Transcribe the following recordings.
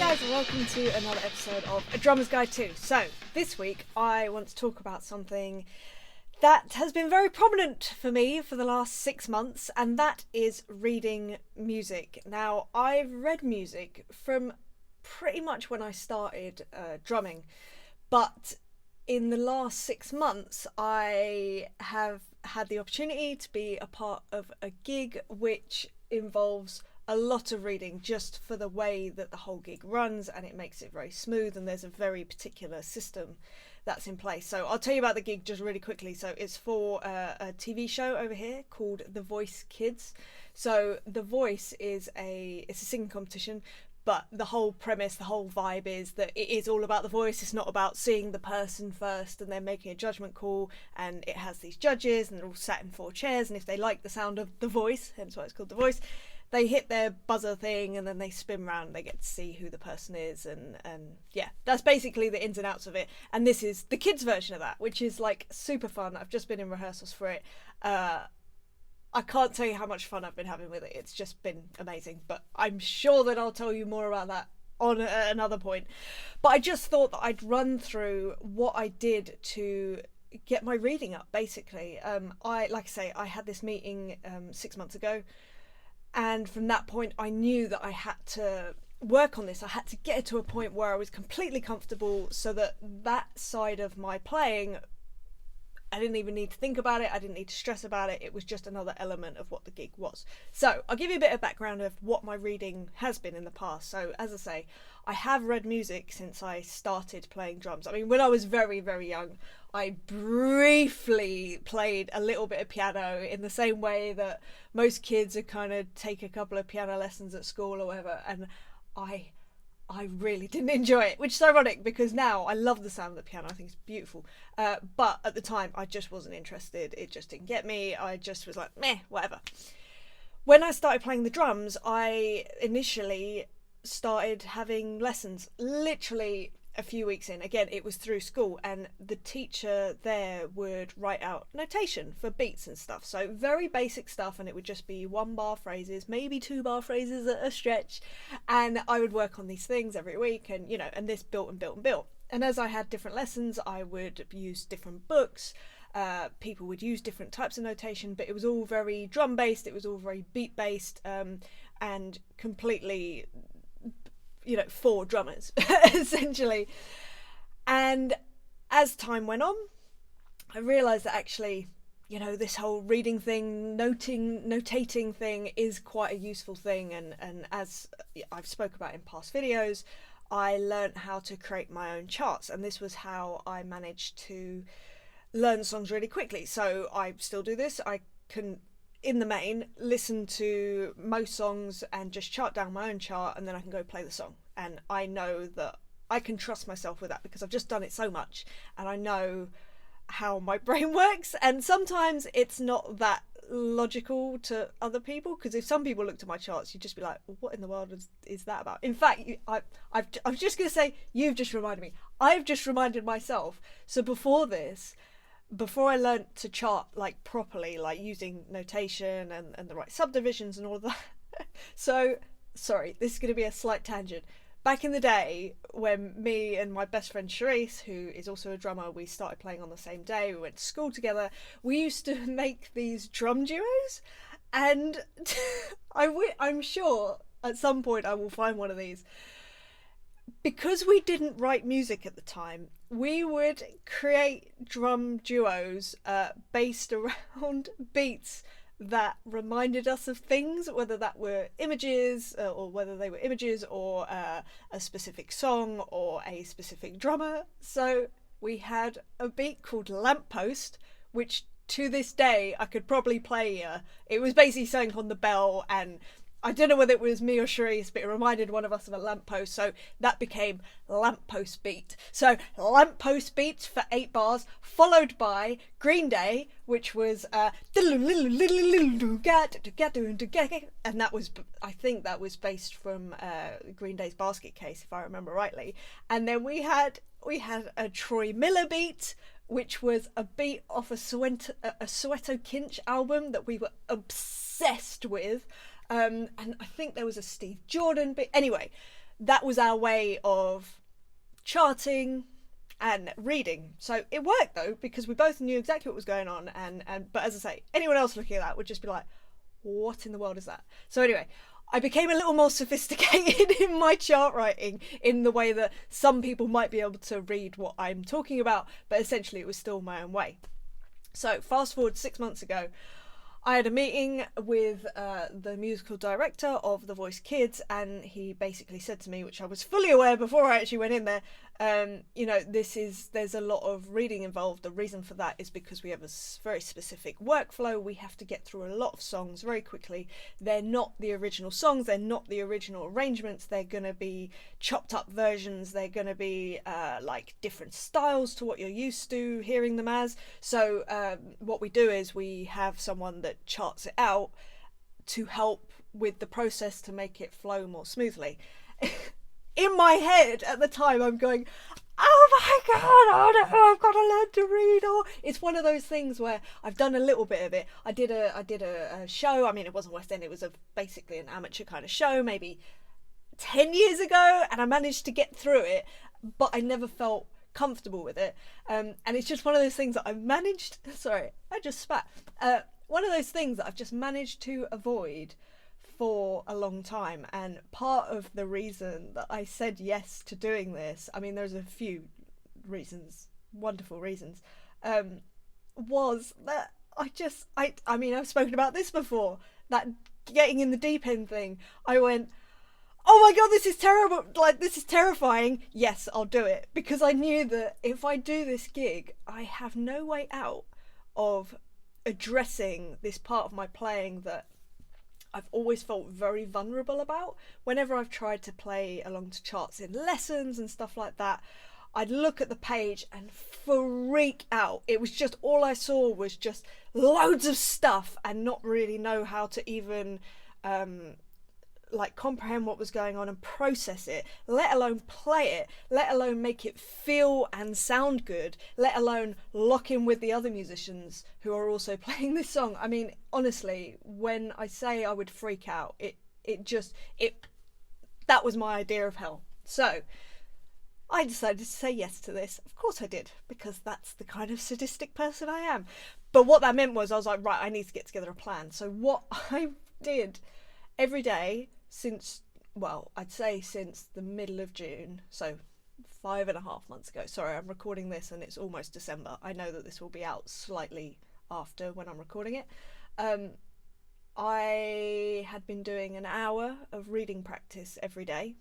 guys, and welcome to another episode of A Drummer's Guide 2. So, this week I want to talk about something that has been very prominent for me for the last 6 months, and that is reading music. Now, I've read music from pretty much when I started drumming, but in the last 6 months I have had the opportunity to be a part of a gig which involves a lot of reading, just for the way that the whole gig runs, and it makes it very smooth, and there's a very particular system that's in place. So I'll tell you about the gig just really quickly. So it's for a TV show over here called The Voice Kids. So The Voice is it's a singing competition, but the whole premise, the whole vibe is that it is all about the voice. It's not about seeing the person first and then making a judgment call, and it has these judges and they're all sat in 4 chairs, and if they like the sound of the voice, hence why it's called The Voice, they hit their buzzer thing and then they spin round and they get to see who the person is, and yeah, that's basically the ins and outs of it. And this is the kids version of that, which is like super fun. I've just been in rehearsals for it. I can't tell you how much fun I've been having with it. It's just been amazing, but I'm sure that I'll tell you more about that on another point. But I just thought that I'd run through what I did to get my reading up, basically. I had this meeting 6 months ago, and from that point I knew that I had to work on this. I had to get it to a point where I was completely comfortable, so that side of my playing, I didn't even need to think about it. I didn't need to stress about it. It was just another element of what the gig was. So I'll give you a bit of background of what my reading has been in the past. So as I say, I have read music since I started playing drums. I mean, when I was very, very young, I briefly played a little bit of piano in the same way that most kids would kind of take a couple of piano lessons at school or whatever. And I really didn't enjoy it, which is ironic because now I love the sound of the piano. I think it's beautiful. But at the time, I just wasn't interested. It just didn't get me. I just was like, meh, whatever. When I started playing the drums, I initially started having lessons literally a few weeks in. Again, it was through school, and the teacher there would write out notation for beats and stuff. So very basic stuff, and it would just be 1-bar phrases, maybe 2-bar phrases at a stretch. And I would work on these things every week, and and this built and built and built. And as I had different lessons, I would use different books. People would use different types of notation, but it was all very drum based. It was all very beat based, and completely for drummers essentially. And as time went on, I realized that actually this whole reading thing, notating thing is quite a useful thing, and as I've spoke about in past videos, I learned how to create my own charts, and this was how I managed to learn songs really quickly. So I still do this. I can, in the main, listen to most songs and just chart down my own chart, and then I can go play the song. And I know that I can trust myself with that because I've just done it so much, and I know how my brain works. And sometimes it's not that logical to other people, because if some people looked at my charts, you'd just be like, what in the world is that about? In fact, I was just going to say, you've just reminded me. I've just reminded myself. So before I learnt to chart like properly, like using notation and the right subdivisions and all of that. So, sorry, this is going to be a slight tangent. Back in the day, when me and my best friend Charisse, who is also a drummer, we started playing on the same day, we went to school together, we used to make these drum duos, and I'm sure at some point I will find one of these. Because we didn't write music at the time, we would create drum duos based around beats that reminded us of things, whether that were images or whether they were images or a specific song or a specific drummer. So we had a beat called Lamppost, which to this day I could probably play. It was basically something on the bell, and I don't know whether it was me or Charisse, but it reminded one of us of a lamppost, so that became Lamppost Beat. So Lamppost Beat for 8 bars, followed by Green Day, which was and that was, I think that was based from Green Day's Basket Case, if I remember rightly. And then we had a Troy Miller beat, which was a beat off a Soweto Kinch album that we were obsessed with. And I think there was a Steve Jordan bit. Anyway, that was our way of charting and reading. So it worked though, because we both knew exactly what was going on, and but as I say, anyone else looking at that would just be like, what in the world is that? So anyway, I became a little more sophisticated in my chart writing, in the way that some people might be able to read what I'm talking about, but essentially it was still my own way. So fast forward 6 months ago, I had a meeting with the musical director of The Voice Kids, and he basically said to me, which I was fully aware before I actually went in there, there's a lot of reading involved. The reason for that is because we have a very specific workflow. We have to get through a lot of songs very quickly. They're not the original songs, they're not the original arrangements, they're going to be chopped up versions, they're going to be like different styles to what you're used to hearing them as. So what we do is we have someone that charts it out to help with the process to make it flow more smoothly. In my head at the time, I'm going, oh my god, oh no, I've got to learn to read. Or it's one of those things where I've done a little bit of it. I did a show. I mean, it wasn't West End. It was basically an amateur kind of show, maybe 10 years ago, and I managed to get through it, but I never felt comfortable with it. And it's just one of those things that I've managed. Sorry, I just spat. One of those things that I've just managed to avoid for a long time. And part of the reason that I said yes to doing this, I mean, there's a few reasons, wonderful reasons, was that I mean, I've spoken about this before, that getting in the deep end thing. I went, oh my god, this is terrible, like, this is terrifying. Yes, I'll do it, because I knew that if I do this gig, I have no way out of addressing this part of my playing that I've always felt very vulnerable about. Whenever I've tried to play along to charts in lessons and stuff like that, I'd look at the page and freak out. It was just, all I saw was just loads of stuff, and not really know how to even like comprehend what was going on and process it, let alone play it, let alone make it feel and sound good, let alone lock in with the other musicians who are also playing this song. I mean, honestly, when I say I would freak out, that was my idea of hell. So I decided to say yes to this. Of course I did, because that's the kind of sadistic person I am. But what that meant was, I was like, right, I need to get together a plan. So what I did every day since, well, I'd say since the middle of June, so 5.5 months ago. Sorry, I'm recording this and it's almost December. I know that this will be out slightly after when I'm recording it. I had been doing an hour of reading practice every day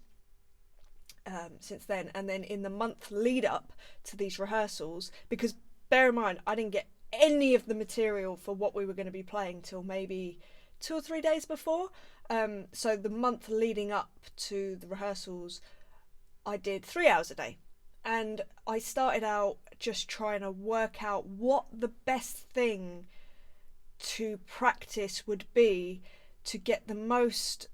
since then, and then in the month lead up to these rehearsals, because bear in mind, I didn't get any of the material for what we were going to be playing till maybe 2 or 3 days before. So the month leading up to the rehearsals, I did 3 hours a day, and I started out just trying to work out what the best thing to practice would be to get the most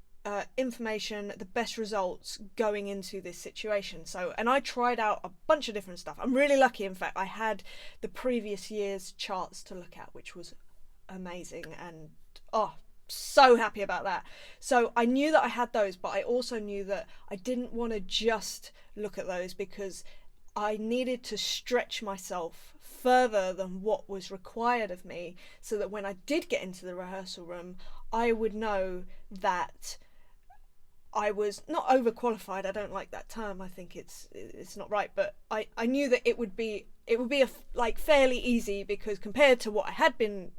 information, the best results going into this situation. So, and I tried out a bunch of different stuff. I'm really lucky, in fact, I had the previous year's charts to look at, which was amazing, and so happy about that. So I knew that I had those, but I also knew that I didn't want to just look at those, because I needed to stretch myself further than what was required of me, so that when I did get into the rehearsal room, I would know that I was not overqualified. I don't like that term. I think it's not right, but I knew that it would be like fairly easy, because compared to what I had been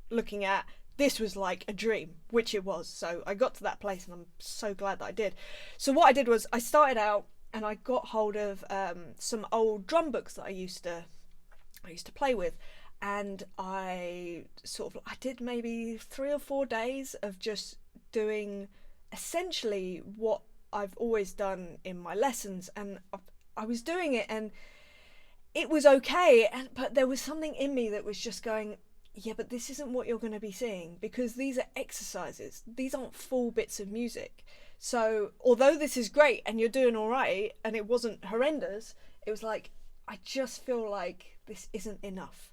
looking at, this was like a dream, which it was. So I got to that place, and I'm so glad that I did. So what I did was, I started out and I got hold of some old drum books that I used to play with, and I did maybe 3 or 4 days of just doing essentially what I've always done in my lessons, and I was doing it, and it was okay, but there was something in me that was just going, yeah, but this isn't what you're going to be seeing, because these are exercises. These aren't full bits of music. So although this is great and you're doing all right, and it wasn't horrendous, it was like, I just feel like this isn't enough.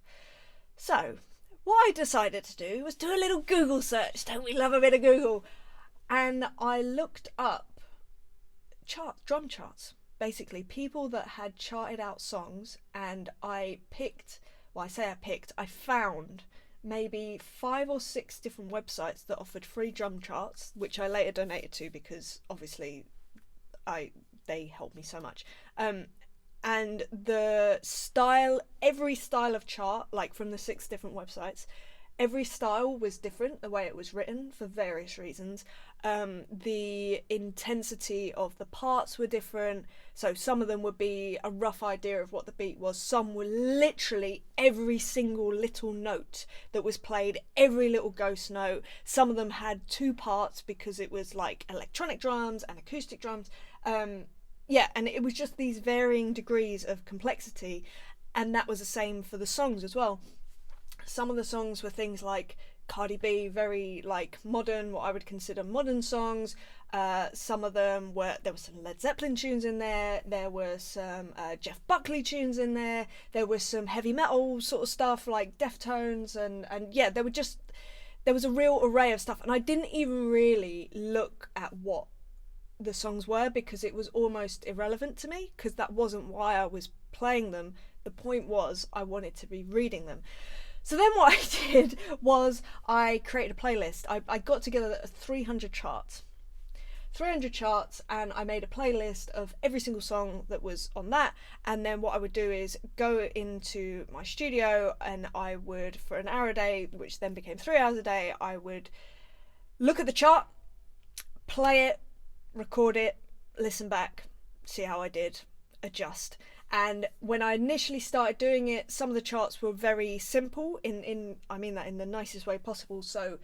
So what I decided to do was do a little Google search. Don't we love a bit of Google? And I looked up drum charts. Basically, people that had charted out songs, and I found maybe 5 or 6 different websites that offered free drum charts, which I later donated to because obviously they helped me so much. And every style of chart, like from the 6 different websites, every style was different, the way it was written for various reasons. The intensity of the parts were different. So some of them would be a rough idea of what the beat was. Some were literally every single little note that was played, every little ghost note. Some of them had 2 parts because it was like electronic drums and acoustic drums. And it was just these varying degrees of complexity. And that was the same for the songs as well. Some of the songs were things like Cardi B, very like modern, what I would consider modern songs. Some of them there were some Led Zeppelin tunes in there. There were some Jeff Buckley tunes in there. There was some heavy metal sort of stuff like Deftones, and there was a real array of stuff. And I didn't even really look at what the songs were because it was almost irrelevant to me, because that wasn't why I was playing them. The point was I wanted to be reading them. So then what I did was I created a playlist. I got together 300 charts, and I made a playlist of every single song that was on that. And then what I would do is go into my studio, and I would, for an hour a day, which then became 3 hours a day, I would look at the chart, play it, record it, listen back, see how I did, adjust. And when I initially started doing it, some of the charts were very simple I mean that in the nicest way possible. So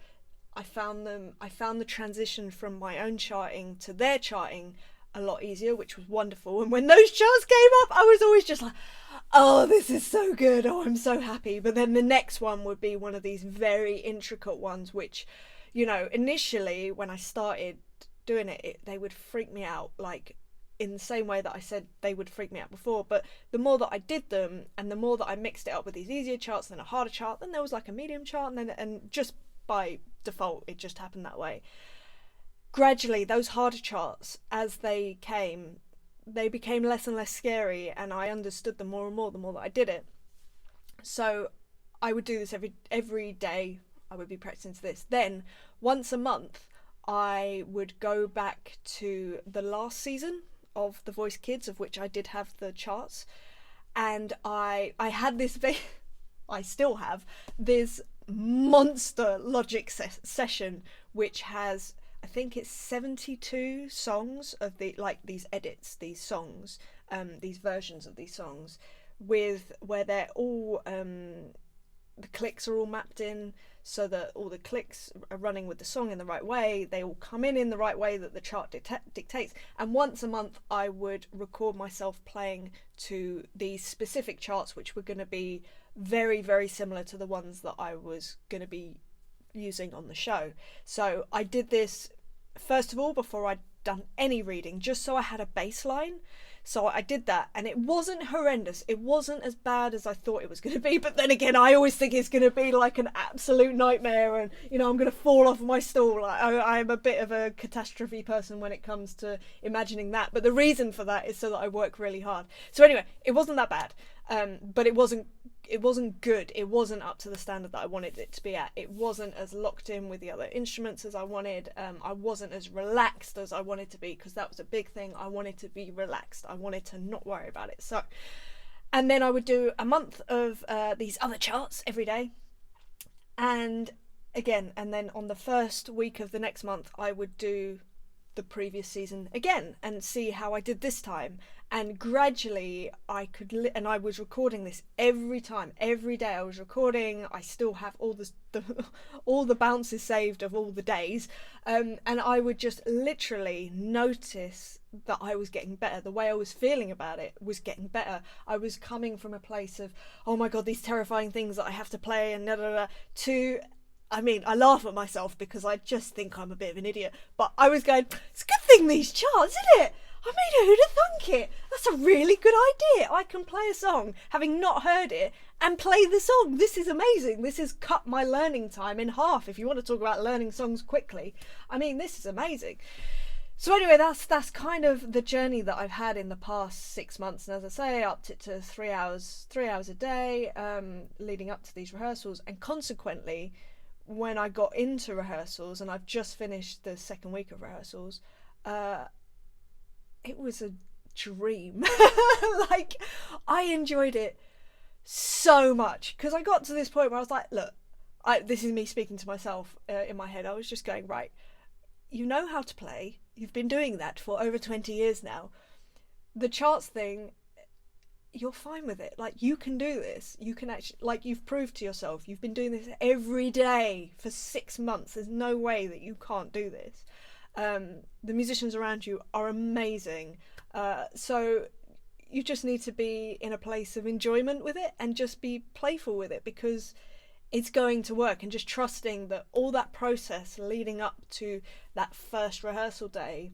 I found the transition from my own charting to their charting a lot easier, which was wonderful. And when those charts came up, I was always just like, oh, this is so good. Oh, I'm so happy. But then the next one would be one of these very intricate ones, which, initially when I started doing it, they would freak me out, like in the same way that I said they would freak me out before. But the more that I did them, and the more that I mixed it up with these easier charts, then a harder chart, then there was like a medium chart, and just by default it just happened that way. Gradually those harder charts, as they became less and less scary, and I understood them more and more the more that I did it. So I would do this every day. I would be practicing to this. Then once a month I would go back to the last season of The Voice Kids, of which I did have the charts, and I had this I still have this monster Logic session, which has, I think it's 72 songs of these edits, these songs, these versions of these songs, where they're all the clicks are all mapped in, so that all the clicks are running with the song in the right way. They all come in the right way that the chart dictates. And once a month I would record myself playing to these specific charts, which were going to be very, very similar to the ones that I was going to be using on the show. So I did this first of all before I'd done any reading, just so I had a baseline. So I did that, and it wasn't horrendous. It wasn't as bad as I thought it was going to be. But then again, I always think it's going to be like an absolute nightmare, and I'm going to fall off my stool. I'm a bit of a catastrophe person when it comes to imagining that. But the reason for that is so that I work really hard. So anyway, it wasn't that bad, but it wasn't good. It wasn't up to the standard that I wanted it to be at. It wasn't as locked in with the other instruments as I wanted. I wasn't as relaxed as I wanted to be, because that was a big thing. I wanted to be relaxed. I wanted to not worry about it. So, and then I would do a month of these other charts every day. And then on the first week of the next month, I would do the previous season again and see how I did this time. And gradually I could and I was recording this every day I was recording. I still have all the bounces saved of all the days, and I would just literally notice that I was getting better. The way I was feeling about it was getting better. I was coming from a place of, oh my god, these terrifying things that I have to play and to, I mean, I laugh at myself because I just think I'm a bit of an idiot, but I was going, it's a good thing these charts, isn't it? I mean, who'd have thunk it? That's a really good idea. I can play a song, having not heard it, and play the song. This is amazing. This has cut my learning time in half. If you want to talk about learning songs quickly, I mean, this is amazing. So anyway, that's kind of the journey that I've had in the past 6 months, and as I say, I upped it to 3 hours a day, leading up to these rehearsals, and consequently, when I got into rehearsals, and I've just finished the second week of rehearsals, it was a dream. Like, I enjoyed it so much, because I got to this point where I was like, look, this is me speaking to myself in my head. I was just going, right, you know how to play. You've been doing that for over 20 years now. The charts thing, you're fine with it. Like, you can do this. You can actually, like, you've proved to yourself. You've been doing this every day for 6 months. There's no way that you can't do this. The musicians around you are amazing. So you just need to be in a place of enjoyment with it and just be playful with it, because it's going to work, and just trusting that all that process leading up to that first rehearsal day,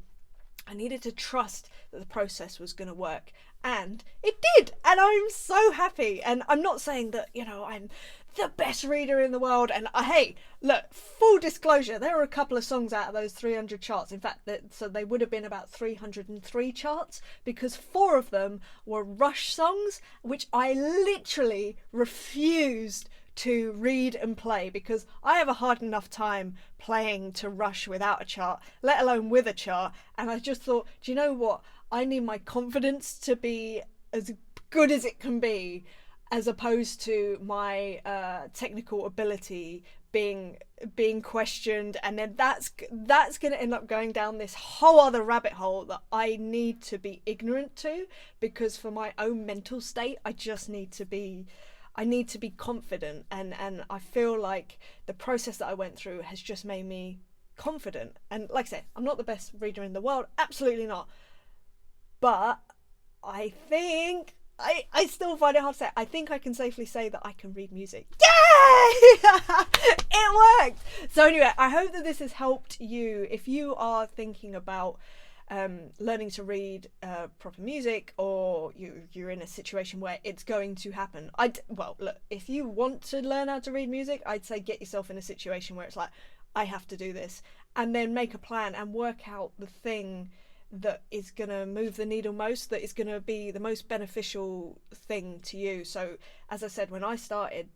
I needed to trust that the process was going to work, and it did, and I'm so happy. And I'm not saying that, you know, I'm the best reader in the world, and hey, look, full disclosure, there are a couple of songs out of those 300 charts, in fact, so they would have been about 303 charts, because 4 of them were Rush songs, which I literally refused to read and play, because I have a hard enough time playing to Rush without a chart, let alone with a chart. And I just thought, do you know what? I need my confidence to be as good as it can be, as opposed to my technical ability being questioned, and then that's going to end up going down this whole other rabbit hole that I need to be ignorant to, because for my own mental state, I need to be confident, and I feel like the process that I went through has just made me confident. And like I said, I'm not the best reader in the world, absolutely not, but I think I still find it hard to say. I think I can safely say that I can read music. Yay! It worked! So anyway, I hope that this has helped you if you are thinking about learning to read proper music, or you're in a situation where it's going to happen. Well, look, if you want to learn how to read music, I'd say get yourself in a situation where it's like, I have to do this, and then make a plan and work out the thing that is going to move the needle most, that is going to be the most beneficial thing to you. So as I said, when I started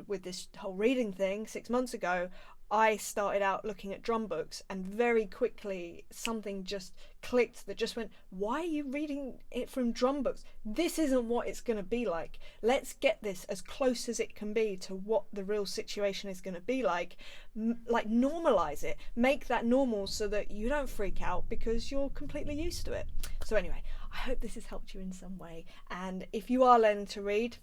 with this whole reading thing 6 months ago, I started out looking at drum books, and very quickly something just clicked that just went, why are you reading it from drum books? This isn't what it's going to be like. Let's get this as close as it can be to what the real situation is going to be like. Like, normalize it, make that normal, so that you don't freak out because you're completely used to it. So anyway, I hope this has helped you in some way, and if you are learning to read,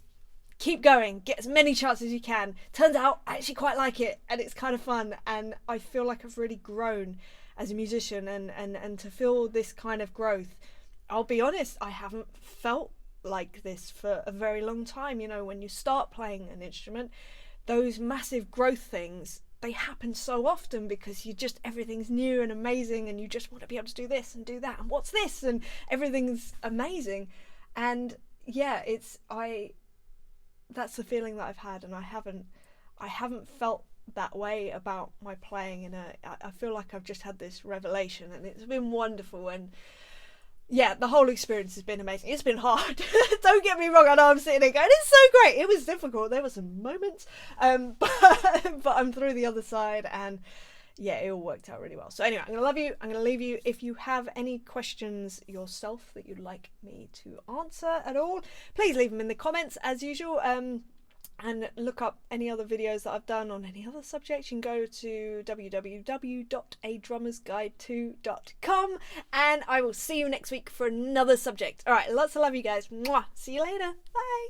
keep going, get as many charts as you can. Turns out I actually quite like it, and it's kind of fun, and I feel like I've really grown as a musician, and to feel this kind of growth, I'll be honest, I haven't felt like this for a very long time. You know, when you start playing an instrument, those massive growth things, they happen so often because everything's new and amazing, and you just want to be able to do this and do that, and what's this, and everything's amazing. And yeah, that's the feeling that I've had, and I haven't felt that way about my playing, and I feel like I've just had this revelation, and it's been wonderful. And yeah, the whole experience has been amazing. It's been hard. Don't get me wrong, I know I'm sitting there going, it's so great. It was difficult, there were some moments, but I'm through the other side, and yeah, it all worked out really well. So anyway, I'm gonna love you. I'm gonna leave you. If you have any questions yourself that you'd like me to answer at all, please leave them in the comments as usual. And look up any other videos that I've done on any other subjects. You can go to www.adrummersguide2.com, and I will see you next week for another subject. All right, lots of love, you guys. Mwah. See you later. Bye.